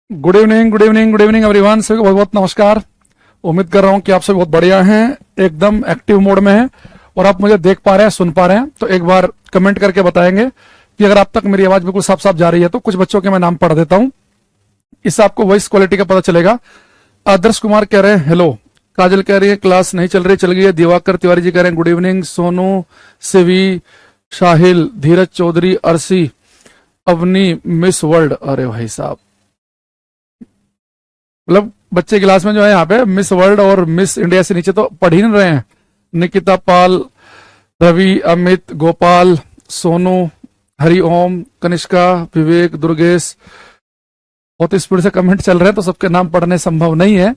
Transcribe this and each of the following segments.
Good evening good evening good evening everyone. सभी को बहुत बहुत नमस्कार। उम्मीद कर रहा हूं कि आप सब बहुत बढ़िया हैं, एकदम एक्टिव मोड में हैं और आप मुझे देख पा रहे हैं, सुन पा रहे हैं। तो एक बार कमेंट करके बताएंगे कि अगर आप तक मेरी आवाज बिल्कुल साफ साफ जा रही है। तो कुछ बच्चों के मैं नाम पढ़ देता हूं, इससे आपको वॉइस क्वालिटी का पता चलेगा। आदर्श कुमार कह रहे हैं हेलो, काजल कह रही है क्लास नहीं चल रही, चल गई है। दिवाकर तिवारी जी कह रहे हैं गुड इवनिंग। सोनू, सिवी, शाहिल, धीरज चौधरी, अर्सी, अवनी, मिस वर्ल्ड। अरे भाई साहब, मतलब बच्चे क्लास में जो है यहाँ पे मिस वर्ल्ड और मिस इंडिया से नीचे तो पढ़ ही नहीं रहे हैं। निकिता पाल, रवि, अमित, गोपाल, सोनू, हरिओम, कनिष्का, विवेक, दुर्गेश, बहुत स्पीड से कमेंट चल रहे हैं तो सबके नाम पढ़ने संभव नहीं है।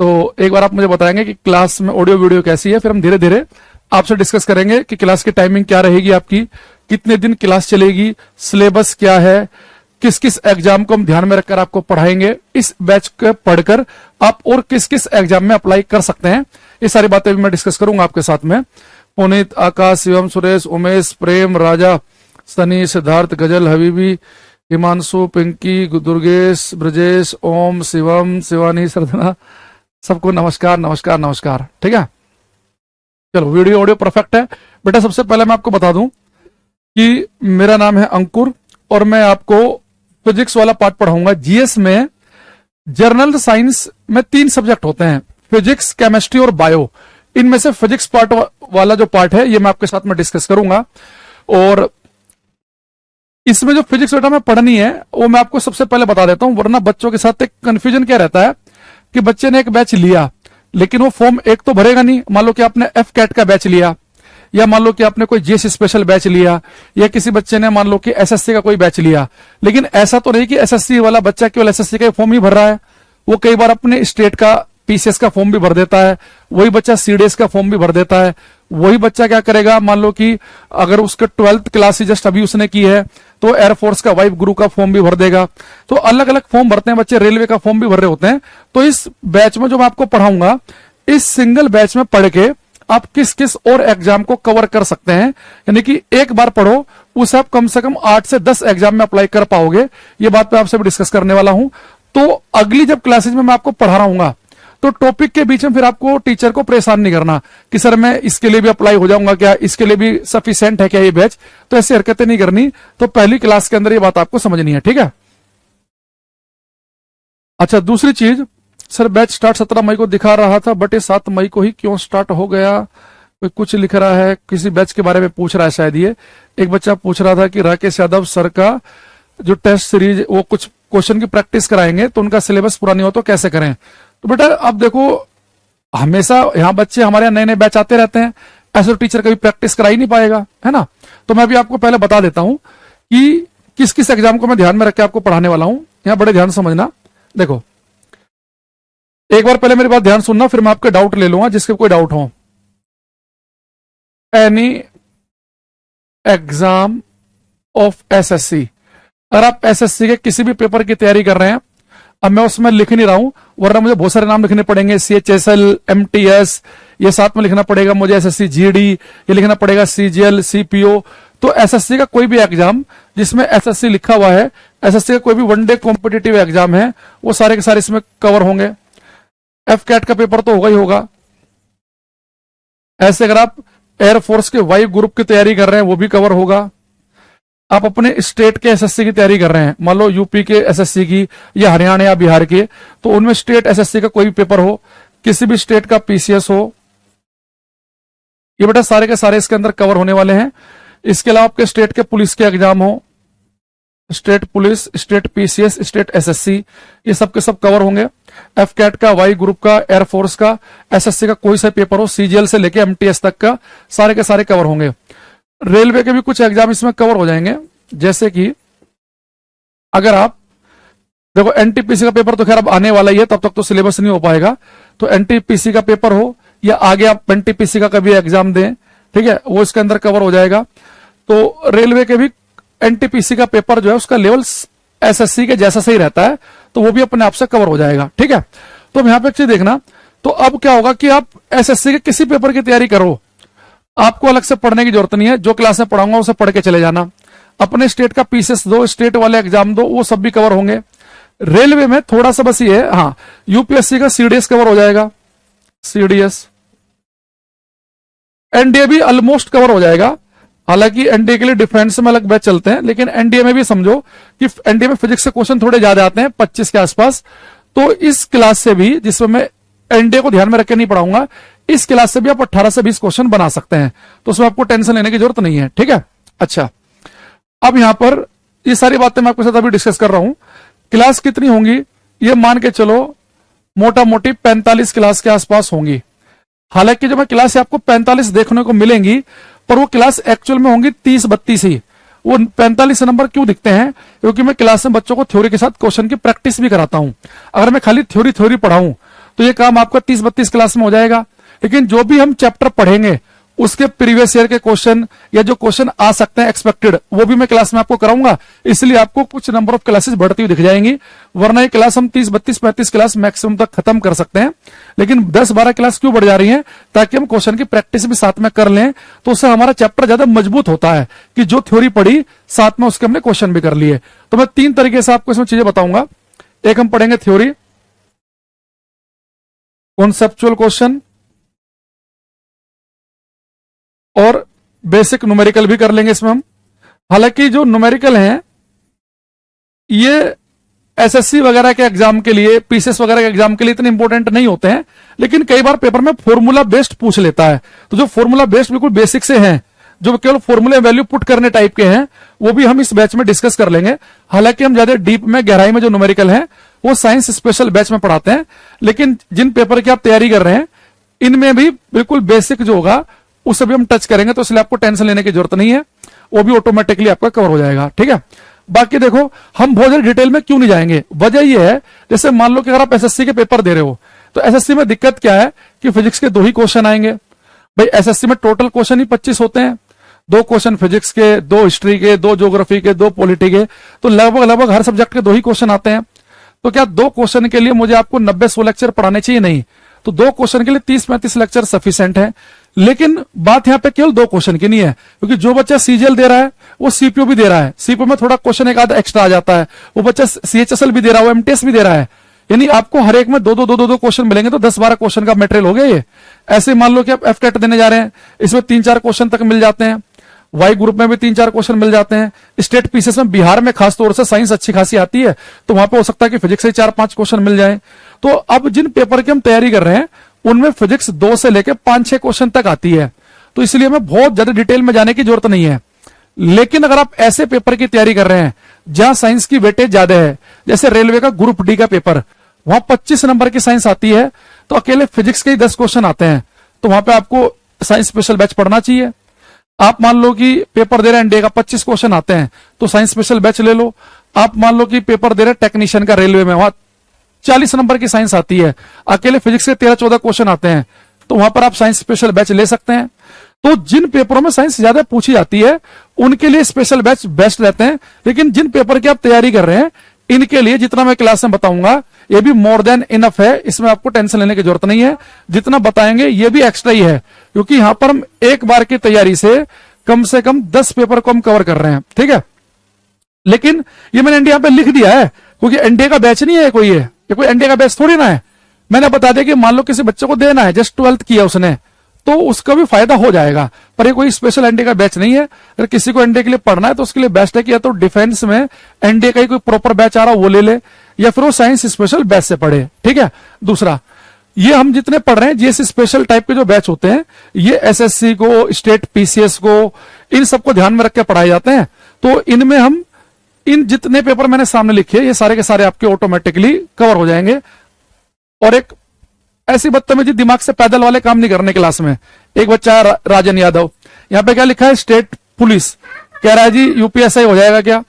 तो एक बार आप मुझे बताएंगे कि क्लास में ऑडियो वीडियो कैसी है, फिर हम धीरे धीरे आपसे डिस्कस करेंगे कि क्लास की टाइमिंग क्या रहेगी, आपकी कितने दिन क्लास चलेगी, सिलेबस क्या है, किस किस एग्जाम को हम ध्यान में रखकर आपको पढ़ाएंगे, इस बैच को पढ़कर आप और किस किस एग्जाम में अप्लाई कर सकते हैं, ये सारी बातें भी मैं डिस्कस करूंगा आपके साथ में। पुनीत, आकाश, शिवम, सुरेश, उमेश, प्रेम, राजा, सनी, सिद्धार्थ, गजल, हबीबी, हिमांशु, पिंकी, दुर्गेश, ब्रजेश, ओम, शिवम, शिवानी, सरदना, सबको नमस्कार नमस्कार नमस्कार। ठीक है, चलो वीडियो ऑडियो परफेक्ट है। बेटा सबसे पहले मैं आपको बता दूं कि मेरा नाम है अंकुर और मैं आपको फिजिक्स वाला पार्ट पढ़ाऊंगा। जीएस में जर्नल साइंस में 3 सब्जेक्ट होते हैं, फिजिक्स, केमिस्ट्री और बायो। इनमें से फिजिक्स पार्ट वाला जो पार्ट है ये मैं आपके साथ में डिस्कस करूंगा। और इसमें जो फिजिक्स बेटा में पढ़नी है वो मैं आपको सबसे पहले बता देता हूं, वरना बच्चों के साथ एक कंफ्यूजन क्या रहता है कि बच्चे ने एक बैच लिया लेकिन वो फॉर्म एक तो भरेगा नहीं। मान लो कि आपने एफ कैट का बैच लिया, या मान लो कि आपने कोई जीएस स्पेशल बैच लिया, या किसी बच्चे ने मान लो कि एसएससी का कोई बैच लिया, लेकिन ऐसा तो नहीं कि एसएससी वाला बच्चा केवल एसएससी का फॉर्म ही भर रहा है। वो कई बार अपने स्टेट का पीसीएस का फॉर्म भी भर देता है, वही बच्चा सीडीएस का फॉर्म भी भर देता है। वही बच्चा क्या करेगा, मान लो कि अगर उसका 12th क्लास जस्ट अभी उसने की है तो एयरफोर्स का वाइफ गुरु का फॉर्म भी भर देगा। तो अलग अलग फॉर्म भरते हैं बच्चे, रेलवे का फॉर्म भी भर रहे होते हैं। तो इस बैच में जो मैं आपको पढ़ाऊंगा, इस सिंगल बैच में पढ़ के आप किस किस और एग्जाम को कवर कर सकते हैं, यानी कि एक बार पढ़ो उसे आप कम से कम 8 से 10 एग्जाम में अप्लाई कर पाओगे। ये बात मैं आपसे भी डिस्कस करने वाला हूं। तो अगली जब क्लासेज में मैं आपको पढ़ा रहा हूंगा तो टॉपिक के बीच में फिर आपको टीचर को परेशान नहीं करना कि सर मैं इसके लिए भी अप्लाई हो जाऊंगा क्या, इसके लिए भी सफिशिएंट है क्या ये बैच। तो ऐसी हरकतें नहीं करनी। तो पहली क्लास के अंदर ये बात आपको समझनी है, ठीक है। अच्छा, दूसरी चीज, सर बैच स्टार्ट 17 मई को दिखा रहा था बट ये 7 मई को ही क्यों स्टार्ट हो गया, कोई कुछ लिख रहा है, किसी बैच के बारे में पूछ रहा है शायद। ये एक बच्चा पूछ रहा था कि राकेश यादव सर का जो टेस्ट सीरीज वो कुछ क्वेश्चन की प्रैक्टिस कराएंगे तो उनका सिलेबस पूरा नहीं हो तो कैसे करें। तो बेटा अब देखो, हमेशा यहाँ बच्चे हमारे यहाँ नए नए बैच आते रहते हैं, ऐसे तो टीचर कभी प्रैक्टिस करा ही नहीं पाएगा, है ना। तो मैं भी आपको पहले बता देता हूं कि किस किस एग्जाम को मैं ध्यान में रख के आपको पढ़ाने वाला हूं। यहाँ बड़े ध्यान समझना। देखो एक बार पहले मेरी बात ध्यान सुनना, फिर मैं आपके डाउट ले लूंगा जिसके कोई डाउट हो। एनी एग्जाम ऑफ एसएससी, अगर आप एसएससी के किसी भी पेपर की तैयारी कर रहे हैं, अब मैं उसमें लिख नहीं रहा हूं वरना मुझे बहुत सारे नाम लिखने पड़ेंगे, सीएचएसएल, एमटीएस, ये साथ में लिखना पड़ेगा मुझे, एसएससी जीडी ये लिखना पड़ेगा, सीजीएल, सीपीओ। तो एसएससी का कोई भी एग्जाम जिसमें एसएससी लिखा हुआ है, एसएससी का कोई भी वनडे कॉम्पिटिटिव एग्जाम है, वो सारे के सारे इसमें कवर होंगे। एफ कैट का पेपर तो होगा ही होगा। ऐसे अगर आप एयरफोर्स के वायु ग्रुप की तैयारी कर रहे हैं वो भी कवर होगा। आप अपने स्टेट के एसएससी की तैयारी कर रहे हैं, मान लो यूपी के एसएससी की या हरियाणा या बिहार के, तो उनमें स्टेट एसएससी का कोई भी पेपर हो, किसी भी स्टेट का पीसीएस हो, ये बेटा सारे के सारे इसके अंदर कवर होने वाले हैं। इसके अलावा आपके स्टेट के पुलिस के एग्जाम हो, state police, state PCS, state SSC, ये सब के सब कवर होंगे। एफ कैट का, वाई ग्रुप का, एयरफोर्स का, एसएससी का कोई सा पेपर हो, सीजीएल से लेके एमटीएस तक का सारे के सारे कवर होंगे। रेलवे के भी कुछ एग्जाम इसमें कवर हो जाएंगे, जैसे कि अगर आप देखो एनटीपीसी का पेपर तो खैर अब आने वाला ही है, तब तक तो सिलेबस नहीं हो पाएगा। तो एनटीपीसी का पेपर हो या आगे आप एनटीपीसी का कभी एग्जाम दें, ठीक है, वो इसके अंदर कवर हो जाएगा। तो रेलवे के भी एनटीपीसी का पेपर जो है उसका लेवल एसएससी के जैसा सही रहता है, तो वो भी अपने आप से कवर हो जाएगा, ठीक है। तो यहाँ पे एक चीज देखना, तो अब क्या होगा कि आप एसएससी के किसी पेपर की तैयारी करो, आपको अलग से पढ़ने की जरूरत नहीं है। जो क्लास में पढ़ाऊंगा उसे पढ़ के चले जाना। अपने स्टेट का पीसीएस दो, स्टेट वाले एग्जाम दो, वो सब भी कवर होंगे। रेलवे में थोड़ा सा बस ये है, हाँ, यूपीएससी का सीडीएस कवर हो जाएगा, सीडीएस। एनडीए भी ऑलमोस्ट कवर हो जाएगा। हालांकि एनडीए के लिए डिफेंस में अलग बैच चलते हैं, लेकिन एनडीए में भी समझो कि एनडीए में फिजिक्स के क्वेश्चन थोड़े ज्यादा आते हैं, 25 के आसपास। तो इस क्लास से भी, जिसमें मैं एनडीए को ध्यान में रख के नहीं पढ़ाऊंगा, इस क्लास से भी आप 18 से 20 क्वेश्चन बना सकते हैं, तो उसमें आपको टेंशन लेने की जरूरत नहीं है, ठीक है। अच्छा, अब यहां पर ये सारी बातें मैं आपके साथ अभी डिस्कस कर रहा हूं। क्लास कितनी होंगी, ये मान के चलो मोटा मोटी 45 क्लास के आसपास होंगी। हालांकि जो मैं क्लास आपको 45 देखने को मिलेंगी, पर वो क्लास एक्चुअल में होंगी 30-32 ही। वो 45 नंबर क्यों दिखते हैं, क्योंकि मैं क्लास में बच्चों को थ्योरी के साथ क्वेश्चन की प्रैक्टिस भी कराता हूं। अगर मैं खाली थ्योरी पढ़ाऊं तो ये काम आपका 30-32 क्लास में हो जाएगा, लेकिन जो भी हम चैप्टर पढ़ेंगे उसके प्रीवियस ईयर के क्वेश्चन या जो क्वेश्चन आ सकते हैं एक्सपेक्टेड, वो भी मैं क्लास में आपको कराऊंगा। इसलिए आपको कुछ नंबर ऑफ क्लासेस बढ़ती हुई दिख जाएंगी, वरना ये क्लास हम 30-32-35 क्लास मैक्सिमम तक खत्म कर सकते हैं। लेकिन 10-12 क्लास क्यों बढ़ जा रही है, ताकि हम क्वेश्चन की प्रैक्टिस भी साथ में कर लें, तो उससे हमारा चैप्टर ज्यादा मजबूत होता है कि जो थ्योरी पढ़ी साथ में उसके हमने क्वेश्चन भी कर लिए। तो मैं 3 तरीके से आपको इसमें चीजें बताऊंगा। एक हम पढ़ेंगे थ्योरी, कॉन्सेप्चुअल क्वेश्चन, और बेसिक न्यूमेरिकल भी कर लेंगे इसमें हम। हालांकि जो न्यूमेरिकल हैं ये एसएससी वगैरह के एग्जाम के लिए, पीसीएस वगैरह के एग्जाम के लिए इतने इंपॉर्टेंट नहीं होते हैं, लेकिन कई बार पेपर में फॉर्मूला बेस्ड पूछ लेता है। तो जो फॉर्मूला बेस्ड बिल्कुल बेसिक से हैं, जो केवल फॉर्मूले वैल्यू पुट करने टाइप के हैं, वो भी हम इस बैच में डिस्कस कर लेंगे। हालांकि हम ज्यादा डीप में, गहराई में जो न्यूमेरिकल है वो साइंस स्पेशल बैच में पढ़ाते हैं, लेकिन जिन पेपर की आप तैयारी कर रहे हैं इनमें भी बिल्कुल बेसिक जो होगा उसे भी हम टच करेंगे, तो इसलिए आपको टेंशन लेने की जरूरत नहीं है, वो भी ऑटोमेटिकली आपका कवर हो जाएगा, ठीक है। बाकी देखो, हम बहुत ज्यादा डिटेल में क्यों नहीं जाएंगे, वजह यह है, जैसे मान लो कि अगर आप एसएससी के पेपर दे रहे हो, तो एसएससी में दिक्कत क्या है कि फिजिक्स के 2 ही क्वेश्चन आएंगे। भाई एसएससी में टोटल क्वेश्चन ही 25 होते हैं, 2 क्वेश्चन फिजिक्स के, 2 हिस्ट्री के, 2 ज्योग्राफी के, 2 पॉलिटी के, तो लगभग हर सब्जेक्ट के 2 ही क्वेश्चन आते हैं। तो क्या 2 क्वेश्चन के लिए मुझे आपको 90-100 लेक्चर पढ़ाने चाहिए? नहीं। तो 2 क्वेश्चन के लिए 30-35 लेक्चर सफिशिएंट है। लेकिन बात यहां पे केवल 2 क्वेश्चन की नहीं है, क्योंकि जो बच्चा सीजीएल दे रहा है वो सीपीओ भी दे रहा है, सीपीओ में थोड़ा क्वेश्चन एक आधा एक्स्ट्रा आ जाता है, वो बच्चा सीएचएसएल भी दे रहा है, वो एमटीएस भी दे रहा है, यानी आपको हर एक में 2-2 क्वेश्चन मिलेंगे, तो 10-12 क्वेश्चन का मटेरियल हो गया ये। ऐसे मान लो कि आप एफकेट देने जा रहे हैं, इसमें 3-4 क्वेश्चन तक मिल जाते हैं, वाई ग्रुप में भी 3-4 क्वेश्चन मिल जाते हैं, स्टेट पीसीएस में बिहार में खासतौर से साइंस अच्छी खासी आती है, तो वहां पे हो सकता है कि फिजिक्स से 4-5 क्वेश्चन मिल जाए। तो अब जिन पेपर की हम तैयारी कर रहे हैं उनमें फिजिक्स 2 से लेकर 5-6 क्वेश्चन तक आती है, तो इसलिए हमें बहुत ज्यादा डिटेल में जाने की जरूरत नहीं है। लेकिन अगर आप ऐसे पेपर की तैयारी कर रहे हैं जहां साइंस की वेटेज ज्यादा है, जैसे रेलवे का ग्रुप डी का पेपर, वहां 25 नंबर की साइंस आती है, तो अकेले फिजिक्स के ही 10 क्वेश्चन आते हैं, तो वहां पे आपको साइंस स्पेशल बैच पढ़ना चाहिए। आप मान लो कि पेपर दे रहे हैं एनडीए का, 25 क्वेश्चन आते हैं, तो साइंस स्पेशल बैच ले लो। आप मान लो कि पेपर दे रहे हैं टेक्नीशियन का रेलवे में, वहां 40 नंबर की साइंस आती है, अकेले फिजिक्स के 13-14 क्वेश्चन आते हैं, तो वहां पर आप साइंस स्पेशल बैच ले सकते हैं। तो जिन पेपरों में साइंस ज्यादा पूछी जाती है उनके लिए स्पेशल बैच बेस्ट रहते हैं, लेकिन जिन पेपर की आप तैयारी कर रहे हैं इनके लिए जितना मैं क्लास में बताऊंगा ये भी मोर देन इनफ है, इसमें आपको टेंशन लेने की जरूरत नहीं है। जितना बताएंगे ये भी एक्स्ट्रा ही है, क्योंकि यहां पर हम एक बार की तैयारी से कम 10 पेपर को हम कवर कर रहे हैं, ठीक है। लेकिन ये मैंने एनडीए पे लिख दिया है, क्योंकि एनडीए का बैच नहीं है कोई, ये कोई एनडीए का बैच थोड़ी ना है। मैंने बता दिया कि मान लो किसी बच्चे को देना है, जस्ट 12th किया उसने, तो उसका भी फायदा हो जाएगा, पर ये कोई स्पेशल एनडीए का बैच नहीं है। अगर किसी को एनडीए के लिए पढ़ना है तो उसके लिए बेस्ट है कि या तो डिफेंस में एनडीए का ही कोई प्रॉपर बैच आ रहा वो ले ले, या फिर वो साइंस स्पेशल बैच से पढ़े, ठीक है। दूसरा, ये हम जितने पढ़ रहे हैं जीएस स्पेशल टाइप के जो बैच होते हैं, ये एसएससी को, स्टेट पीसीएस को, इन सबको ध्यान में रख के पढ़ाए जाते हैं। तो इनमें हम इन जितने पेपर मैंने सामने लिखे ये सारे के सारे आपके ऑटोमेटिकली कवर हो जाएंगे। और एक ऐसी बदतमीजी दिमाग से पैदल वाले काम नहीं करने क्लास में। एक बच्चा है राजन यादव, यहाँ पे क्या लिखा है, स्टेट पुलिस, कह रहा है जी यूपीएसआई हो जाएगा क्या?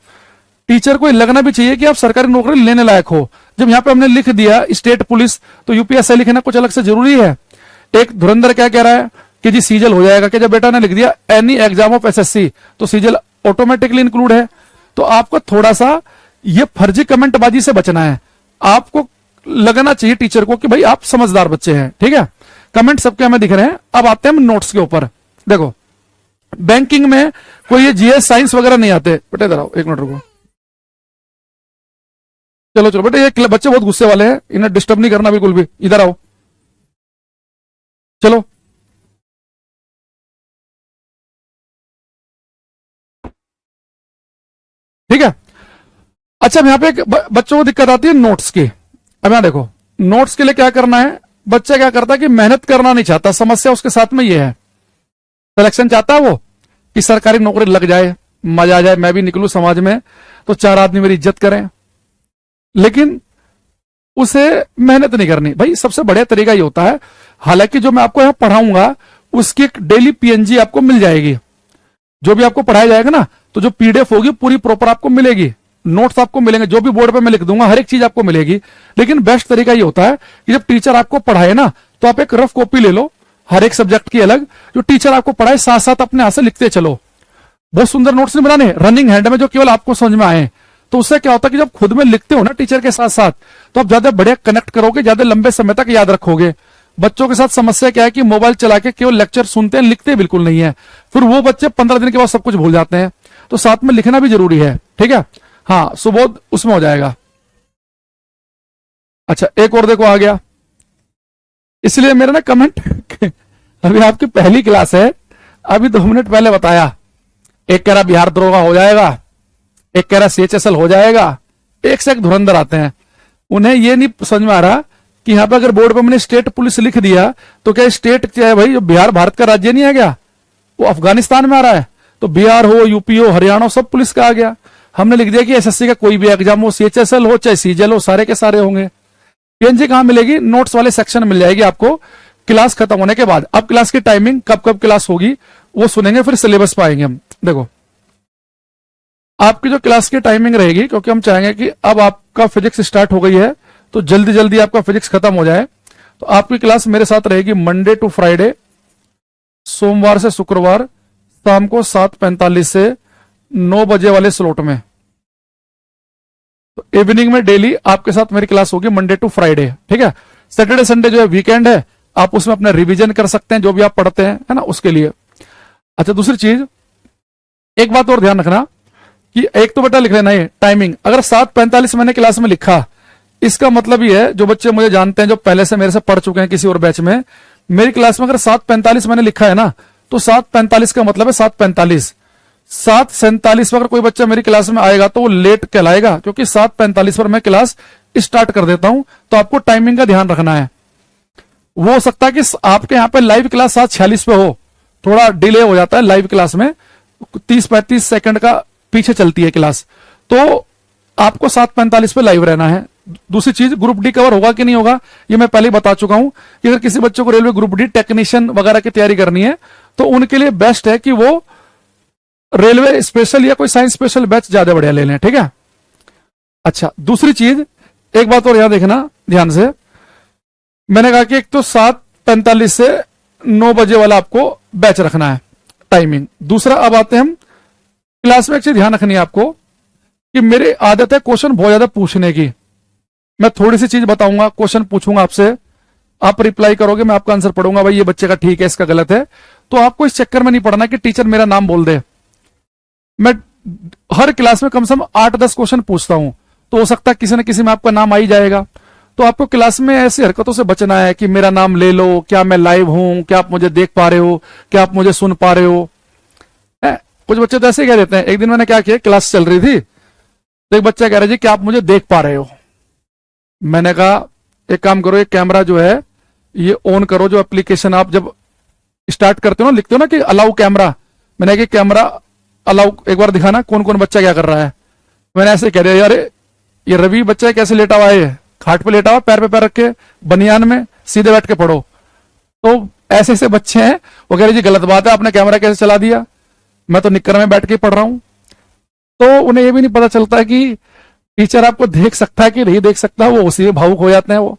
टीचर को लगना भी चाहिए कि आप सरकारी नौकरी लेने लायक हो। जब यहाँ पे हमने लिख दिया स्टेट पुलिस, तो यूपीएसआई लिखना कुछ अलग से जरूरी है? एक धुरंधर क्या कह रहा है कि जी सीजल हो जाएगा, कि जब बेटा ने लिख दिया एनी एग्जाम ऑफ एसएससी, तो सीजल ऑटोमेटिकली इंक्लूड है। तो आपको थोड़ा सा ये फर्जी कमेंटबाजी से बचना है, आपको लगना चाहिए टीचर को कि भाई आप समझदार बच्चे हैं, ठीक है। कमेंट सबके हमें दिख रहे हैं। अब आते हैं हम नोट्स के ऊपर। देखो, बैंकिंग में कोई ये जीएस साइंस वगैरह नहीं आते, बेटे इधर आओ, 1 मिनट रुको। चलो चलो बेटे, ये बच्चे बहुत गुस्से वाले हैं, इन्हें डिस्टर्ब नहीं करना बिल्कुल भी, इधर आओ। चलो ठीक है। अच्छा, अब यहाँ पे बच्चों को दिक्कत आती है नोट्स की। अब यहाँ देखो, नोट्स के लिए क्या करना है, बच्चा क्या करता है कि मेहनत करना नहीं चाहता, समस्या उसके साथ में ये है। सिलेक्शन चाहता है वो कि सरकारी नौकरी लग जाए, मजा आ जाए, मैं भी निकलूं समाज में तो चार आदमी मेरी इज्जत करें, लेकिन उसे मेहनत नहीं करनी। भाई सबसे बढ़िया तरीका ये होता है, हालांकि जो मैं आपको यहां पढ़ाऊंगा उसकी एक डेली पीएनजी आपको मिल जाएगी, जो भी आपको पढ़ाया जाएगा ना, तो जो पीडीएफ होगी पूरी प्रॉपर आपको मिलेगी, नोट्स आपको मिलेंगे, जो भी बोर्ड पे मैं लिख दूंगा हर एक चीज आपको मिलेगी। लेकिन बेस्ट तरीका ये होता है कि जब टीचर आपको पढ़ाए ना, तो आप एक रफ कॉपी ले लो, हर एक सब्जेक्ट की अलग, जो टीचर आपको पढ़ाए साथ साथ अपने हाथ से लिखते चलो। बहुत सुंदर नोट्स नहीं बनाने रनिंग हैंड में, जो केवल आपको समझ में आए। तो उससे क्या होता है कि जब खुद में लिखते हो ना टीचर के साथ साथ, तो आप ज्यादा बढ़िया कनेक्ट करोगे, ज्यादा लंबे समय तक याद रखोगे। बच्चों के साथ समस्या क्या है कि मोबाइल चला के केवल लेक्चर सुनते हैं, लिखते बिल्कुल नहीं है, फिर वो बच्चे 15 दिन के बाद सब कुछ भूल जाते हैं। तो साथ में लिखना भी जरूरी है, ठीक है। हाँ, सुबोध उसमें हो जाएगा। अच्छा, एक और देखो आ गया, इसलिए मेरा ना कमेंट अभी आपकी पहली क्लास है, अभी 2 मिनट पहले बताया, एक कह रहा बिहार दरोगा हो जाएगा, एक कह रहा सीएचएसएल हो जाएगा, एक से एक धुरंधर आते हैं। उन्हें ये नहीं समझ में आ रहा कि यहां पर अगर बोर्ड पर मैंने स्टेट पुलिस लिख दिया तो क्या स्टेट क्या है भाई, जो बिहार भारत का राज्य नहीं है क्या, वो अफगानिस्तान में आ रहा है। तो बिहार हो, यूपी हो, हरियाणा हो, सब पुलिस का आ गया। हमने लिख दिया कि एसएससी का कोई भी एग्जाम हो, सीएचएसएल हो चाहे सीजीएल हो, सारे के सारे होंगे। पीएनजी कहां मिलेगी, नोट्स वाले सेक्शन मिल जाएगी आपको क्लास खत्म होने के बाद। अब क्लास की टाइमिंग कब कब क्लास होगी वो सुनेंगे, फिर सिलेबस पे आएंगे हम। देखो आपकी जो क्लास की टाइमिंग रहेगी, क्योंकि हम चाहेंगे कि अब आपका फिजिक्स स्टार्ट हो गई है तो जल्दी जल्दी आपका फिजिक्स खत्म हो जाए, तो आपकी क्लास मेरे साथ रहेगी मंडे टू फ्राइडे, सोमवार से शुक्रवार, शाम को 7:45 से 9 बजे वाले स्लॉट में। तो इवनिंग में डेली आपके साथ मेरी क्लास होगी मंडे टू फ्राइडे, ठीक है। सैटरडे संडे जो है वीकेंड है, आप उसमें अपना रिवीजन कर सकते हैं जो भी आप पढ़ते हैं, है ना, उसके लिए। अच्छा, दूसरी चीज, एक बात और ध्यान रखना कि एक तो बेटा लिख लेना ये टाइमिंग, अगर 7:45 मैंने क्लास में लिखा, इसका मतलब ये है, जो बच्चे मुझे जानते हैं, जो पहले से मेरे से पढ़ चुके हैं किसी और बैच में, मेरी क्लास में अगर 7:45 मैंने लिखा है ना, तो 7:45 का मतलब है 7:45। 7:47 पर अगर कोई बच्चा मेरी क्लास में आएगा तो वो लेट कहलाएगा, क्योंकि 7:45 पर मैं क्लास स्टार्ट कर देता हूं। तो आपको टाइमिंग का ध्यान रखना है। वो हो सकता है कि आपके यहाँ पे लाइव क्लास 7:46 पे हो, थोड़ा डिले हो जाता है लाइव क्लास में, 30-35 सेकंड का पीछे चलती है क्लास, तो आपको 7:45 पे लाइव रहना है। दूसरी चीज, ग्रुप डी कवर होगा कि नहीं होगा ये मैं पहले बता चुका हूं कि अगर किसी बच्चे को रेलवे ग्रुप डी टेक्नीशियन वगैरह की तैयारी करनी है तो उनके लिए बेस्ट है कि वो रेलवे स्पेशल या कोई साइंस स्पेशल बैच ज्यादा बढ़िया ले लें, ठीक है। अच्छा, दूसरी चीज, एक बात और यहां देखना ध्यान से, मैंने कहा कि एक तो 7:45 से 9 बजे वाला आपको बैच रखना है टाइमिंग। दूसरा, अब आते हैं हम क्लास में, एक चीज ध्यान रखनी है आपको कि मेरी आदत है क्वेश्चन बहुत ज्यादा पूछने की। मैं थोड़ी सी चीज बताऊंगा, क्वेश्चन पूछूंगा आपसे, आप रिप्लाई करोगे, मैं आपका आंसर पढ़ूंगा, भाई ये बच्चे का ठीक है, इसका गलत है। तो आपको इस चक्कर में नहीं पढ़ना कि टीचर मेरा नाम बोल दे। मैं हर क्लास में कम से कम 8-10 क्वेश्चन पूछता हूं, तो हो सकता है किसी न किसी में आपका नाम आ ही जाएगा। तो आपको क्लास में ऐसी हरकतों से बचना है कि मेरा नाम ले लो, क्या मैं लाइव हूं, क्या आप मुझे देख पा रहे हो, क्या आप मुझे सुन पा रहे हो। कुछ बच्चे तो ऐसे ही कह देते हैं। एक दिन मैंने क्या किया, क्लास चल रही थी तो एक बच्चा कह रहा जी क्या आप मुझे देख पा रहे हो। मैंने कहा एक काम करो, ये कैमरा जो है ये ऑन करो, जो एप्लीकेशन आप जब स्टार्ट करते हो ना, लिखते हो ना कि अलाउ कैमरा, मैंने कहा कैमरा अलाउ एक बार दिखाना कौन कौन बच्चा क्या कर रहा है। मैंने ऐसे कह दिया, यार ये रवि बच्चा कैसे लेटा हुआ है, खाट पे लेटा हुआ, पैर पे पैर रख के, बनियान में, सीधे बैठ के पढ़ो। तो ऐसे ऐसे बच्चे हैं, वो कह रहे जी गलत बात है, आपने कैमरा कैसे चला दिया, मैं तो निक्कर में बैठ के पढ़ रहा हूं। तो उन्हें ये भी नहीं पता चलता कि टीचर आपको देख सकता है कि नहीं देख सकता, वो उसी में भावुक हो जाते हैं वो।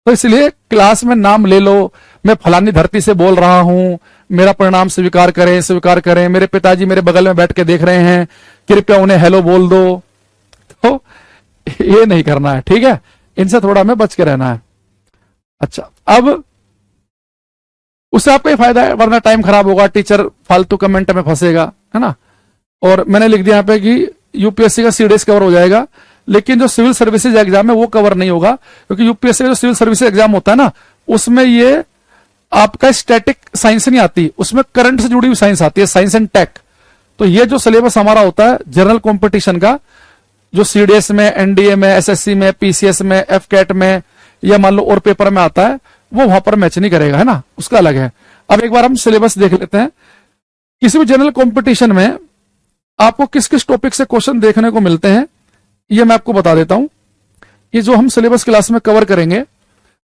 तो इसलिए क्लास में नाम ले लो, मैं फलानी धरती से बोल रहा हूं, मेरा परिणाम स्वीकार करें, स्वीकार करें, मेरे पिताजी मेरे बगल में बैठ के देख रहे हैं, कृपया उन्हें हेलो बोल दो। तो ये नहीं करना है, ठीक है, इनसे थोड़ा हमें बच के रहना है। अच्छा, अब उससे आपको फायदा है, वरना टाइम खराब होगा, टीचर फालतू कमेंट में फंसेगा, है ना। और मैंने लिख दिया यहाँ पे कि यूपीएससी का सीडीएस कवर हो जाएगा, लेकिन जो सिविल सर्विसेज एग्जाम है वो कवर नहीं होगा, क्योंकि यूपीएससी का जो सिविल सर्विसेज एग्जाम होता है ना, उसमें ये आपका स्टैटिक साइंस नहीं आती, उसमें करंट से जुड़ी हुई साइंस आती है, साइंस एंड टेक। तो ये जो सिलेबस हमारा होता है जनरल कंपटीशन का, जो सीडीएस में, एनडीए में, एसएससी में, पीसीएस में, एफकेट में, या मान लो और पेपर में आता है, वो वहां पर मैच नहीं करेगा, है ना, उसका अलग है। अब एक बार हम सिलेबस देख लेते हैं। किसी भी जनरल कंपटीशन में आपको किस किस टॉपिक से क्वेश्चन देखने को मिलते हैं, ये मैं आपको बता देता हूं। ये जो हम सिलेबस क्लास में कवर करेंगे,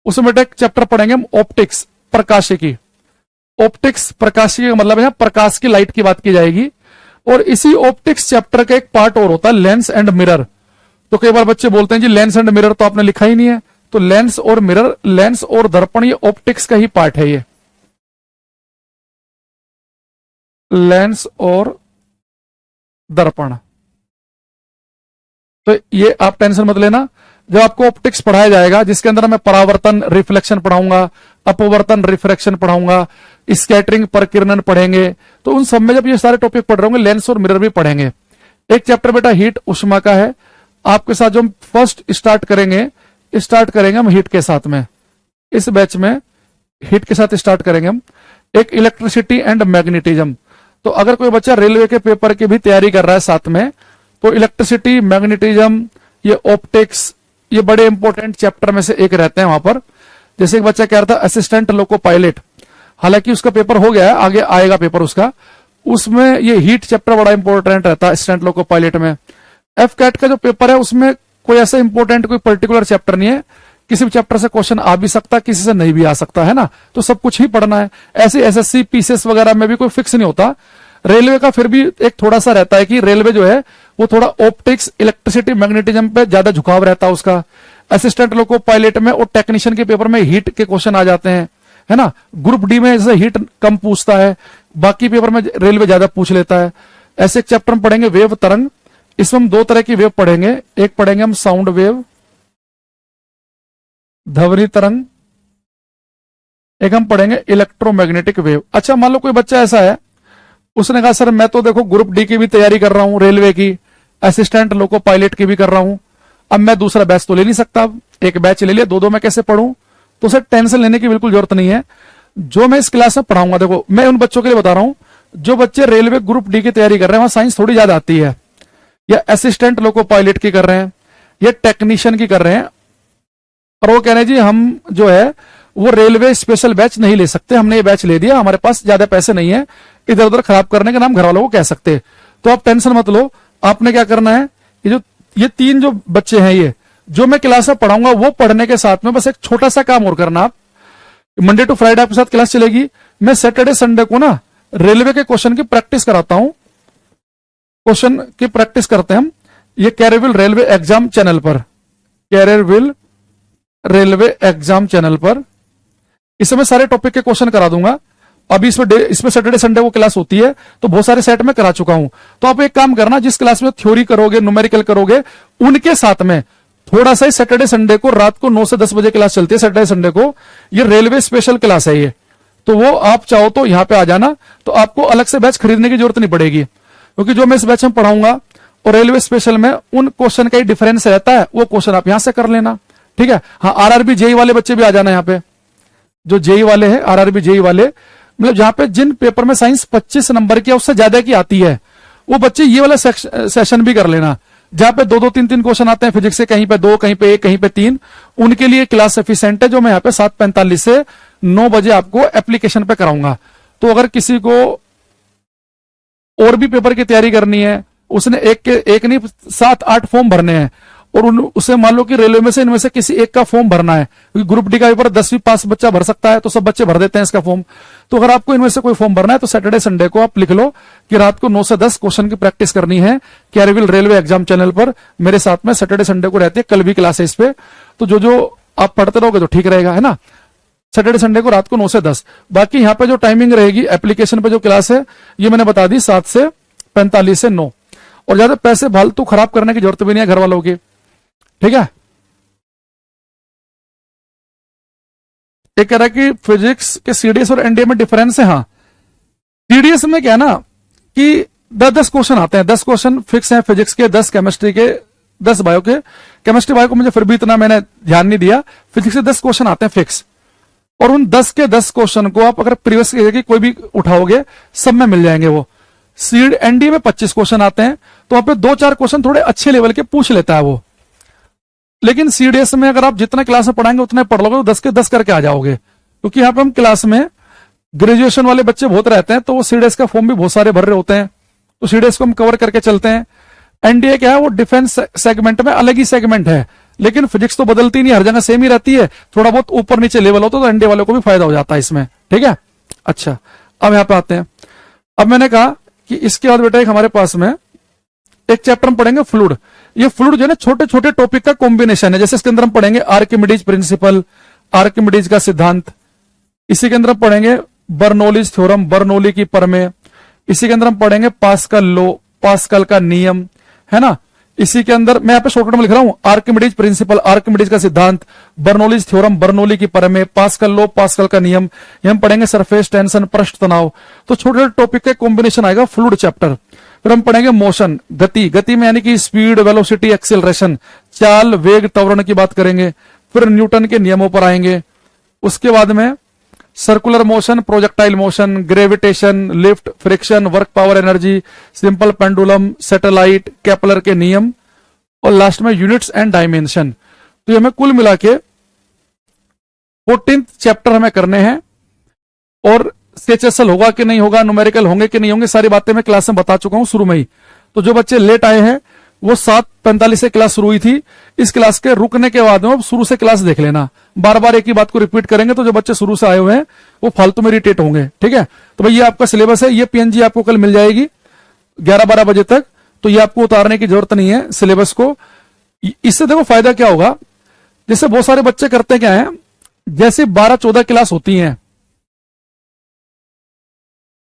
उसमें बेटा एक चैप्टर पढ़ेंगे हम ऑप्टिक्स, प्रकाशिकी। ऑप्टिक्स प्रकाशिकी का मतलब है प्रकाश की, लाइट की बात की जाएगी। और इसी ऑप्टिक्स चैप्टर का एक पार्ट और होता है लेंस एंड मिरर। तो कई बार बच्चे बोलते हैं जी लेंस एंड मिरर तो आपने लिखा ही नहीं है। तो लेंस और मिरर, लेंस और दर्पण, ये ऑप्टिक्स का ही पार्ट है। ये लेंस और दर्पण, तो ये आप टेंशन मत लेना। जब आपको ऑप्टिक्स पढ़ाया जाएगा, जिसके अंदर मैं परावर्तन रिफ्लेक्शन पढ़ाऊंगा, अपवर्तन रिफ्रैक्शन पढ़ाऊंगा, स्कैटरिंग परकिरणन पढ़ेंगे, तो उन सब में जब ये सारे टॉपिक पढ़ रहे होंगे, लेंस और मिरर भी पढ़ेंगे। एक चैप्टर बेटा हीट उष्मा का है आपके साथ, जो हम फर्स्ट स्टार्ट करेंगे हम हीट के साथ में। इस बैच में हीट के साथ स्टार्ट करेंगे हम। एक इलेक्ट्रिसिटी एंड मैग्नेटिज्म। तो अगर कोई बच्चा रेलवे के पेपर की भी तैयारी कर रहा है साथ में, तो इलेक्ट्रिसिटी, मैग्नेटिज्म, ये ऑप्टिक्स, ये बड़े इंपॉर्टेंट चैप्टर में से एक रहते हैं वहां पर। जैसे एक बच्चा कह रहा था असिस्टेंट लोको पायलट, हालांकि उसका पेपर हो गया है, आगे आएगा पेपर उसका, उसमें ये हीट चैप्टर बड़ा इंपॉर्टेंट रहता है असिस्टेंट लोको पायलट में। एफ कैट का जो पेपर है उसमें कोई ऐसा इंपॉर्टेंट कोई पर्टिकुलर चैप्टर नहीं है, किसी भी चैप्टर से क्वेश्चन आ भी सकता है, किसी से नहीं भी आ सकता है ना, तो सब कुछ ही पढ़ना है। ऐसे एसएससी पीसीएस वगैरह में भी कोई फिक्स नहीं होता। रेलवे का फिर भी एक थोड़ा सा रहता है कि रेलवे जो है वो थोड़ा ऑप्टिक्स, इलेक्ट्रिसिटी, मैग्नेटिज्म पे ज्यादा झुकाव रहता है उसका। असिस्टेंट लोको पायलट में और टेक्नीशियन के पेपर में हीट के क्वेश्चन आ जाते हैं, है ना। ग्रुप डी में जैसे हीट कम पूछता है, बाकी पेपर में रेलवे ज्यादा पूछ लेता है। ऐसे एक चैप्टर में पढ़ेंगे वेव तरंग, इसमें हम दो तरह की वेव पढ़ेंगे। एक पढ़ेंगे हम साउंड वेव, ध्वनि तरंग, एक हम पढ़ेंगे इलेक्ट्रोमैग्नेटिक वेव। अच्छा, मान लो कोई बच्चा ऐसा है, उसने कहा सर मैं तो देखो ग्रुप डी की भी तैयारी कर रहा हूं, रेलवे की, असिस्टेंट लोको पायलट की भी कर रहा हूं, अब मैं दूसरा बैच तो ले नहीं सकता, एक बैच ले लिया, दो मैं कैसे पढ़ूं। तो सर टेंशन लेने की बिल्कुल जरूरत नहीं है। जो मैं इस क्लास में पढ़ाऊंगा, देखो मैं उन बच्चों के लिए बता रहा हूं जो बच्चे रेलवे ग्रुप डी की तैयारी कर रहे हैं, वहां साइंस थोड़ी ज्यादा आती है, या असिस्टेंट लोको पायलट की कर रहे हैं, या टेक्नीशियन की कर रहे हैं, और वो कह रहे हैं जी हम जो है वो रेलवे स्पेशल बैच नहीं ले सकते, हमने ये बैच ले दिया, हमारे पास ज्यादा पैसे नहीं है, इधर उधर खराब करने के नाम घर वालों को कह सकते। तो आप टेंशन मत लो, आपने क्या करना है, ये तीन जो बच्चे हैं, ये जो मैं क्लास में पढ़ाऊंगा वो पढ़ने के साथ में बस एक छोटा सा काम और करना। आप मंडे टू फ्राइडे आपके साथ क्लास चलेगी, मैं सैटरडे संडे को ना रेलवे के क्वेश्चन की प्रैक्टिस कराता हूं। क्वेश्चन की प्रैक्टिस करते हैं हम, ये कैरियरविल रेलवे एग्जाम चैनल पर, कैरियरविल रेलवे एग्जाम चैनल पर इसमें सारे टॉपिक के क्वेश्चन करा दूंगा। अभी इसमें सैटरडे संडे को क्लास होती है, तो बहुत सारे सेट में करा चुका हूं। तो आप एक काम करना, जिस क्लास में थ्योरी करोगे, न्यूमेरिकल करोगे, उनके साथ में थोड़ा सा ही सैटरडे संडे को रात को 9 से 10 बजे क्लास चलती है सैटरडे संडे को, ये रेलवे स्पेशल क्लास है ये, तो वो आप चाहो तो यहां पे आ जाना, तो आपको अलग से बैच खरीदने की जरूरत नहीं पड़ेगी, क्योंकि जो मैं इस बैच में पढ़ाऊंगा और रेलवे स्पेशल में उन क्वेश्चन का ही डिफरेंस रहता है, वो क्वेश्चन आप यहां से कर लेना, ठीक है। हाँ, आरआरबी जेई वाले बच्चे भी आ जाना यहाँ पे, जो जेई वाले हैं, आरआरबी जेई वाले, मतलब जहां पे जिन पेपर में साइंस 25 नंबर की उससे ज्यादा की आती है, वो बच्चे ये वाला सेशन भी कर लेना, जहां पे 2-2, 3-3 क्वेश्चन आते हैं फिजिक्स से, कहीं पे 2, कहीं पे 1, कहीं पे 3, उनके लिए क्लास सफिशिएंट है, जो मैं यहाँ पे 7:45 से 9 बजे आपको एप्लीकेशन पे कराऊंगा। तो अगर किसी को और भी पेपर की तैयारी करनी है, उसने एक नहीं 7-8 फॉर्म भरने हैं, और उसे मान लो कि रेलवे में से इनमें से किसी एक का फॉर्म भरना है, क्योंकि ग्रुप डी का पेपर 10वीं पास बच्चा भर सकता है, तो सब बच्चे भर देते हैं इसका फॉर्म। तो अगर आपको इनमें से कोई फॉर्म भरना है, तो सैटरडे संडे को आप लिख लो कि रात को 9 से 10 क्वेश्चन की प्रैक्टिस करनी है कैरियरविल रेलवे एग्जाम चैनल पर, मेरे साथ में सैटरडे संडे को रहती है, कल भी क्लास है इस पे, तो जो आप पढ़ते रहोगे तो ठीक रहेगा, है ना। सैटरडे संडे को रात को 9 से 10। बाकी यहाँ पे जो टाइमिंग रहेगी एप्लीकेशन पे जो क्लास है, ये मैंने बता दी, 7 से 45 से 9, और ज्यादा पैसे फालतू खराब करने की जरूरत भी नहीं है घर वालों की, ठीक है। एक कह रहा है कि फिजिक्स के सीडीएस और एनडीए में डिफरेंस है। हाँ, सीडीएस में क्या है ना कि 10-10 क्वेश्चन आते हैं, 10 क्वेश्चन फिक्स हैं फिजिक्स के, 10 केमिस्ट्री के, 10 बायो के, केमिस्ट्री बायो को मुझे फिर भी इतना मैंने ध्यान नहीं दिया। फिजिक्स से 10 क्वेश्चन आते हैं फिक्स, और उन 10 के 10 क्वेश्चन को आप अगर प्रीवियस ईयर की कोई भी उठाओगे सब में मिल जाएंगे वो। सीड एनडीए में 25 क्वेश्चन आते हैं, तो वहां पे 2-4 क्वेश्चन थोड़े अच्छे लेवल के पूछ लेता है वो। लेकिन सीडीएस में अगर आप जितना क्लास में पढ़ाएंगे उतने पढ़ लोगे तो 10 के 10 करके आ जाओगे, क्योंकि यहाँ पे हम क्लास में ग्रेजुएशन वाले बच्चे बहुत रहते हैं, तो वो सीडीएस का फॉर्म भी बहुत सारे भर रहे होते हैं, तो सीडीएस को हम कवर करके चलते हैं। एनडीए क्या है, वो डिफेंस सेगमेंट में अलग ही सेगमेंट है, लेकिन फिजिक्स तो बदलती नहीं, हर जगह सेम ही रहती है, थोड़ा बहुत ऊपर नीचे लेवल होता है, तो एनडीए वालों को भी फायदा हो जाता है इसमें। ठीक है, अच्छा अब यहाँ पे आते हैं। अब मैंने कहा कि इसके बाद बेटा एक हमारे पास में एक चैप्टर हम पढ़ेंगे फ्लूइड। ये फ्लूइड जो है ना छोटे छोटे टॉपिक का कॉम्बिनेशन है। जैसे इसके अंदर हम पढ़ेंगे आर्किमिडीज प्रिंसिपल, आर्किमिडीज का सिद्धांत, इसी के अंदर हम पढ़ेंगे बर्नौलीज थ्योरम, बर्नौली की प्रमेय, इसी के अंदर हम पढ़ेंगे पास्कल लॉ, पास्कल का नियम, है ना। इसी के अंदर मैं यहाँ पे शॉर्टकट में लिख रहा हूं, आर्किमिडीज प्रिंसिपल, आर्किमिडीज का सिद्धांत, बर्नौलीज थ्योरम, बर्नौली की प्रमेय, पास्कल लॉ, पास्कल का नियम। ये हम पढ़ेंगे सरफेस टेंशन, पृष्ठ तनाव। तो छोटे छोटे टॉपिक के कॉम्बिनेशन आएगा फ्लूइड चैप्टर। फिर हम पढ़ेंगे मोशन, गति, गति में यानी कि स्पीड, वेलोसिटी, एक्सेलरेशन, चाल, वेग, त्वरण की बात करेंगे। फिर न्यूटन के नियमों पर आएंगे। उसके बाद में circular motion, projectile motion, gravitation, lift, friction, work power energy, simple pendulum, satellite, Kepler के नियम, और लास्ट में यूनिट्स एंड डायमेंशन। तो ये हमें कुल मिला के 14th चैप्टर हमें करने हैं। और सीएचएसएल होगा कि नहीं होगा, न्यूमेरिकल होंगे कि नहीं होंगे, सारी बातें मैं क्लास में बता चुका हूं शुरू में ही। तो जो बच्चे लेट आए हैं वो 7:45 से क्लास शुरू हुई थी। इस क्लास के रुकने के बाद में शुरू से क्लास देख लेना, बार बार एक ही बात को रिपीट करेंगे तो जो बच्चे शुरू से आए हुए हैं वो फालतू में इरिटेट होंगे। ठीक है, तो भाई ये आपका सिलेबस है, ये पीएनजी आपको कल मिल जाएगी 11-12 बजे तक, तो ये आपको उतारने की जरूरत नहीं है सिलेबस को। इससे देखो फायदा क्या होगा, जैसे बहुत सारे बच्चे करते क्या है, जैसे 12-14 क्लास होती हैं,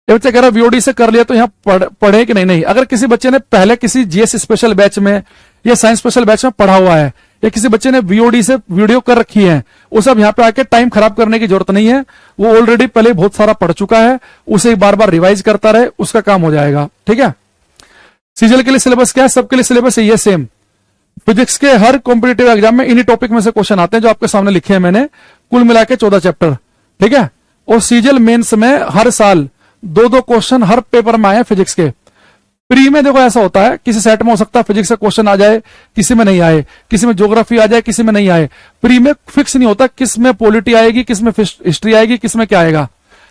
ये बच्चा कह रहा वीओडी से कर लिया तो यहाँ पढ़े कि नहीं। नहीं, अगर किसी बच्चे ने पहले किसी जीएस स्पेशल बैच में या साइंस स्पेशल बैच में पढ़ा हुआ है, या किसी बच्चे ने वीओडी से वीडियो कर रखी है, उसे अब यहाँ पे आके टाइम खराब करने की जरूरत नहीं है। वो ऑलरेडी पहले बहुत सारा पढ़ चुका है, उसे बार बार रिवाइज करता रहे, उसका काम हो जाएगा। ठीक है, सीजीएल के लिए सिलेबस क्या है, सबके लिए सिलेबस है ये सेम। फिजिक्स के हर कॉम्पिटेटिव एग्जाम में इन्हीं टॉपिक में से क्वेश्चन आते हैं जो आपके सामने लिखे हैं मैंने, कुल मिला के 14 चैप्टर। ठीक है, और सीजीएल मेंस में हर साल 2-2 क्वेश्चन हर पेपर में आए फिजिक्स के। प्री में देखो ऐसा होता है, किसी सेट में हो सकता है फिजिक्स का क्वेश्चन आ जाए, किसी में नहीं आए, किसी में ज्योग्राफी आ जाए, किसी में नहीं आए। प्री में फिक्स नहीं होता किस में पॉलिटी आएगी, किस में हिस्ट्री आएगी, किस में क्या आएगा।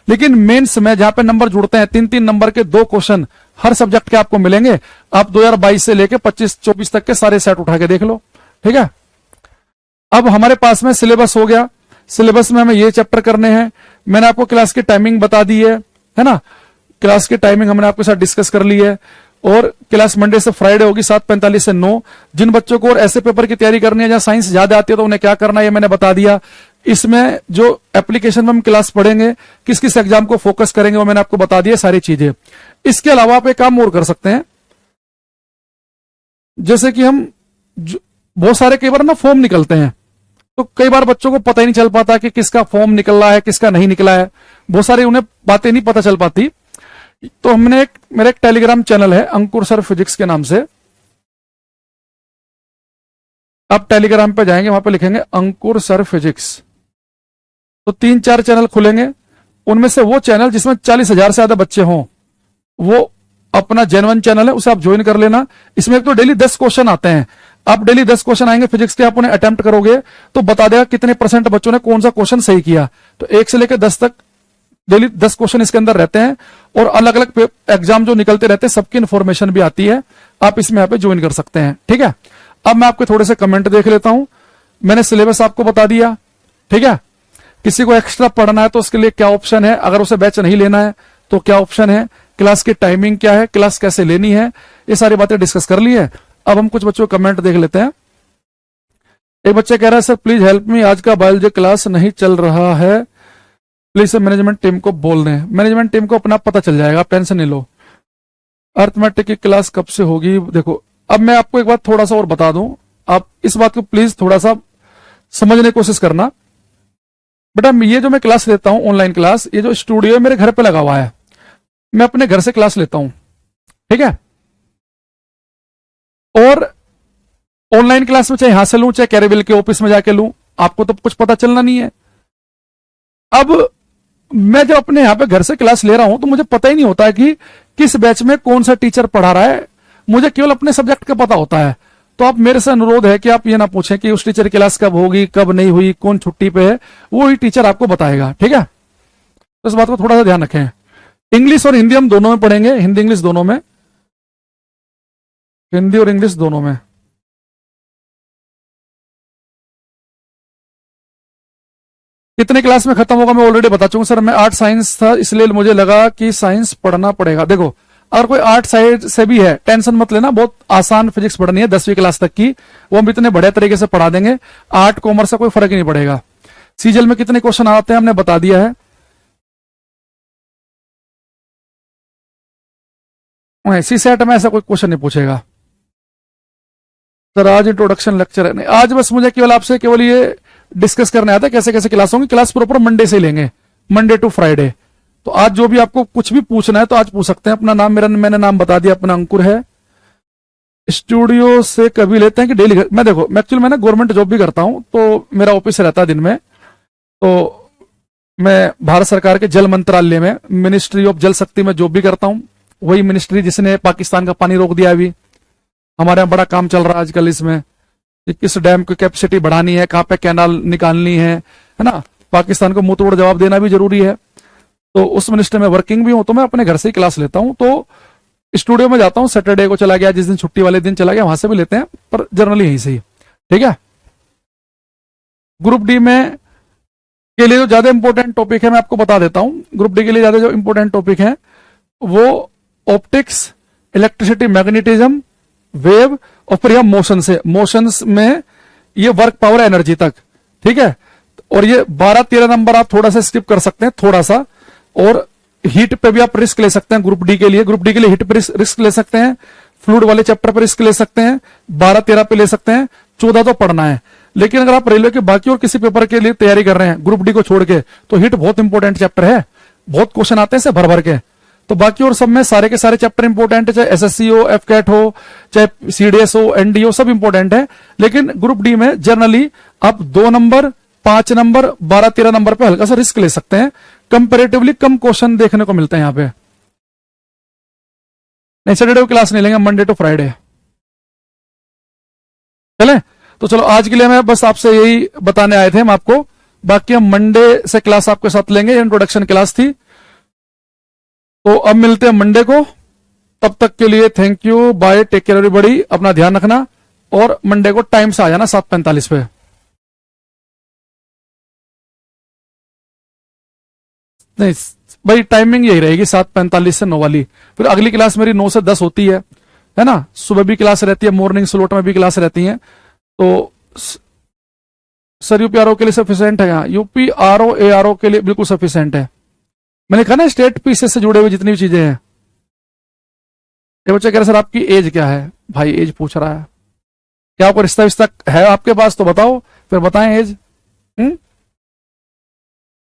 लेकिन मेंस में जहां पे नंबर जुड़ते हैं, 3-3 नंबर के 2 क्वेश्चन हर सब्जेक्ट के आपको मिलेंगे। आप 2022 से लेकर 25-24 तक के सारे सेट उठा के देख लो। ठीक है, अब हमारे पास में सिलेबस हो गया। सिलेबस में हमें ये चैप्टर करने हैं। मैंने आपको क्लास की टाइमिंग बता दी है ना। क्लास की टाइमिंग हमने आपके साथ डिस्कस कर ली है। और क्लास मंडे से फ्राइडे होगी 7:45 से 9। जिन बच्चों को और ऐसे पेपर की तैयारी करनी है जहां साइंस ज्यादा आती है तो उन्हें क्या करना है ये मैंने बता दिया। इसमें जो एप्लीकेशन में हम क्लास पढ़ेंगे, किस किस एग्जाम को फोकस करेंगे, वो मैंने आपको बता दिया सारी चीजें। इसके अलावा आप एक काम और कर सकते हैं, जैसे कि हम बहुत सारे कई बार ना फॉर्म निकलते हैं, तो कई बार बच्चों को पता ही नहीं चल पाता कि किसका फॉर्म निकल रहा है, किसका नहीं निकला है। बहुत सारी उन्हें बातें नहीं पता चल पाती। तो हमने मेरा एक टेलीग्राम चैनल है अंकुर सर फिजिक्स के नाम से। आप टेलीग्राम पे जाएंगे, वहां पे लिखेंगे अंकुर सर फिजिक्स, तो 3-4 चैनल खुलेंगे। उनमें से वो चैनल जिसमें 40,000 से ज्यादा बच्चे हों, वो अपना जेन्युइन चैनल है, उसे आप ज्वाइन कर लेना। इसमें एक तो डेली 10 क्वेश्चन आते हैं। आप डेली 10 क्वेश्चन आएंगे फिजिक्स के, आप उन्हें अटेम्प्ट करोगे तो बता देगा कितने % बच्चों ने कौन सा क्वेश्चन सही किया। तो 1 से लेकर 10 तक डेली 10 क्वेश्चन इसके अंदर रहते हैं, और अलग अलग एग्जाम जो निकलते रहते हैं सबकी इंफॉर्मेशन भी आती है। आप इसमें यहाँ पे ज्वाइन कर सकते हैं। ठीक है, अब मैं आपके थोड़े से कमेंट देख लेता हूं। मैंने सिलेबस आपको बता दिया। ठीक है, किसी को एक्स्ट्रा पढ़ना है तो उसके लिए क्या ऑप्शन है, अगर उसे बैच नहीं लेना है तो क्या ऑप्शन है, क्लास की टाइमिंग क्या है, क्लास कैसे लेनी है, ये सारी बातें डिस्कस कर ली है। अब हम कुछ बच्चों को कमेंट देख लेते हैं। एक बच्चा कह रहा है सर प्लीज हेल्प मी, आज का बायोलॉजी क्लास नहीं चल रहा है, प्लीज सर मैनेजमेंट टीम को बोल दें। मैनेजमेंट टीम को अपना पता चल जाएगा, आप टेंशन नहीं लो। अर्थमेटिक की क्लास कब से होगी? देखो अब मैं आपको एक बात थोड़ा सा और बता दूं, आप इस बात को प्लीज थोड़ा सा समझने की कोशिश करना। बेटा ये जो मैं क्लास लेता हूं ऑनलाइन क्लास, ये जो स्टूडियो है मेरे घर पे लगा हुआ है, मैं अपने घर से क्लास लेता हूं। ठीक है, और ऑनलाइन क्लास में चाहे यहां से लूं चाहे कैरेबिल के ऑफिस में जाके लूं, आपको तो कुछ पता चलना नहीं है। अब मैं जब अपने यहां पे घर से क्लास ले रहा हूं तो मुझे पता ही नहीं होता है कि किस बैच में कौन सा टीचर पढ़ा रहा है, मुझे केवल अपने सब्जेक्ट का पता होता है। तो आप मेरे से अनुरोध है कि आप ये ना पूछें कि उस टीचर की क्लास कब होगी कब नहीं हुई कौन छुट्टी पे है, वो ही टीचर आपको बताएगा, ठीक है। तो इस बात को थोड़ा सा ध्यान रखें। इंग्लिश और हिंदी हम दोनों में पढ़ेंगे, हिंदी इंग्लिश दोनों में, हिंदी और इंग्लिश दोनों में। कितने क्लास में खत्म होगा मैं ऑलरेडी बता चुका हूं सर। मैं आर्ट साइंस था इसलिए मुझे लगा कि साइंस पढ़ना पड़ेगा। देखो अगर कोई आर्ट साइड से भी है टेंशन मत लेना, बहुत आसान फिजिक्स पढ़नी है 10वीं क्लास तक की, वो हम इतने बढ़िया तरीके से पढ़ा देंगे। आर्ट कॉमर्स से कोई फर्क ही नहीं पड़ेगा। सीजल में कितने क्वेश्चन आते हैं हमने बता दिया है। सी सेट में ऐसा कोई क्वेश्चन नहीं पूछेगा सर। आज इंट्रोडक्शन लेक्चर है नहीं, आज बस मुझे केवल आपसे केवल ये डिस्कस करने आता है कैसे कैसे क्लास होंगी। क्लास प्रॉपर मंडे से ही लेंगे, मंडे टू फ्राइडे। तो आज जो भी आपको कुछ भी पूछना है तो आज पूछ सकते हैं। अपना नाम मैंने नाम बता दिया, अपना अंकुर है। स्टूडियो से कभी लेते हैं कि डेली? मैं देखो मैं एक्चुअली मैं ना गवर्नमेंट जॉब भी करता हूं तो मेरा ऑफिस रहता है दिन में। तो मैं भारत सरकार के जल मंत्रालय में मिनिस्ट्री ऑफ जल शक्ति में जॉब भी करता हूं। वही मिनिस्ट्री जिसने पाकिस्तान का पानी रोक दिया। अभी हमारे यहाँ बड़ा काम चल रहा है आजकल इसमें कि किस डैम की कैपेसिटी बढ़ानी है, कहां पे कैनाल निकालनी है ना। पाकिस्तान को मुंह तोड़ जवाब देना भी जरूरी है। तो उस मिनिस्ट्री में वर्किंग भी हूं, तो मैं अपने घर से ही क्लास लेता हूं। तो स्टूडियो में जाता हूं, सैटरडे को चला गया, जिस दिन छुट्टी वाले दिन चला गया, वहां से भी लेते हैं, पर जनरली यहीं से ही, ठीक है। ग्रुप डी में के लिए जो ज्यादा इंपॉर्टेंट टॉपिक है मैं आपको बता देता हूं। ग्रुप डी के लिए ज्यादा जो इंपॉर्टेंट टॉपिक है वो ऑप्टिक्स, इलेक्ट्रिसिटी, मैग्नेटिज्म, वेव और फिर यह मोशन से, मोशंस में ये वर्क पावर एनर्जी तक, ठीक है। और ये 12-13 नंबर आप थोड़ा सा स्किप कर सकते हैं, थोड़ा सा। और हीट पे भी आप रिस्क ले सकते हैं ग्रुप डी के लिए। ग्रुप डी के लिए हीट पे रिस्क ले सकते हैं, फ्लूइड वाले चैप्टर पर रिस्क ले सकते हैं, 12-13 पे ले सकते हैं, 14 तो पढ़ना है। लेकिन अगर आप रेलवे के बाकी और किसी पेपर के लिए तैयारी कर रहे हैं ग्रुप डी को छोड़ के, तो हीट बहुत इंपॉर्टेंट चैप्टर है, बहुत क्वेश्चन आते हैं इसे भर भर के। तो बाकी और सब में सारे के सारे चैप्टर इंपॉर्टेंट है, चाहे एसएससी हो, एफकैट हो, चाहे सीडीएस हो, एनडी सब इंपॉर्टेंट है। लेकिन ग्रुप डी में जनरली आप 2 नंबर, 5 नंबर, 12-13 नंबर पे हल्का सा रिस्क ले सकते हैं। कंपेरेटिवली कम क्वेश्चन देखने को मिलते हैं यहाँ पे। नहीं, सैटरडे को क्लास नहीं लेंगे, मंडे टू फ्राइडे चले। तो चलो आज के लिए मैं बस आपसे यही बताने आए थे हम आपको। बाकी हम मंडे से क्लास आपके साथ लेंगे, इंट्रोडक्शन क्लास थी। तो अब मिलते हैं मंडे को, तब तक के लिए thank you, bye, take care everybody, अपना ध्यान रखना। और मंडे को टाइम से आ जाना 7:45 पे। नहीं भाई, टाइमिंग यही रहेगी 7:45 से 9 वाली। फिर अगली क्लास मेरी 9 से 10 होती है ना। सुबह भी क्लास रहती है, मॉर्निंग स्लॉट में भी क्लास रहती है। तो सर यूपीआरओ के लिए सफिशिएंट है, यहाँ यूपीआरओ एआरओ के लिए बिल्कुल सफिशिएंट है। मैंने कहा ना स्टेट पीसीएस से जुड़े हुए जितनी भी चीजें हैं। ये बच्चा कह रहा सर आपकी एज क्या है? भाई एज पूछ रहा है, क्या आपको रिश्ता विश्ता है आपके पास तो बताओ, फिर बताएं एज।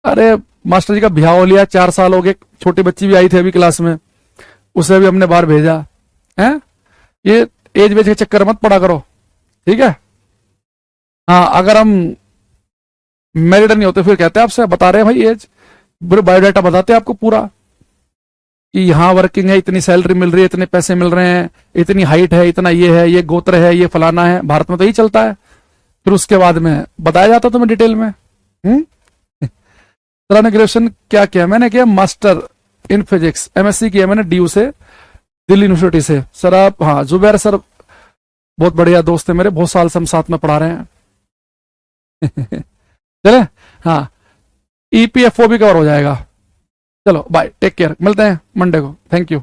अरे मास्टर जी का ब्याह हो लिया, 4 साल हो गए, छोटी बच्ची भी आई थी अभी क्लास में, उसे भी हमने बाहर भेजा है। ये एज वेज के चक्कर मत पड़ा करो, ठीक है। हाँ, अगर हम मैरिड नहीं होते फिर कहते हैं आपसे, बता रहे हैं भाई एज, बायोडाटा बताते हैं आपको पूरा कि यहाँ वर्किंग है, इतनी सैलरी मिल रही है, इतने पैसे मिल रहे हैं, इतनी हाइट है, इतना ये है, ये गोत्र है, ये फलाना है। भारत में तो यही चलता है। फिर उसके बाद में बताया जाता तुम्हें डिटेल में। सर ने ग्रेजुएशन क्या किया? मैंने किया मास्टर इन फिजिक्स, एमएससी किया मैंने डीयू से, दिल्ली यूनिवर्सिटी से। सर आप? हाँ, जुबैर सर बहुत बढ़िया दोस्त है मेरे, बहुत साल से हम साथ में पढ़ा रहे हैं। चले, हाँ, ईपीएफओ भी कवर हो जाएगा। चलो बाय, टेक केयर, मिलते हैं मंडे को, थैंक यू।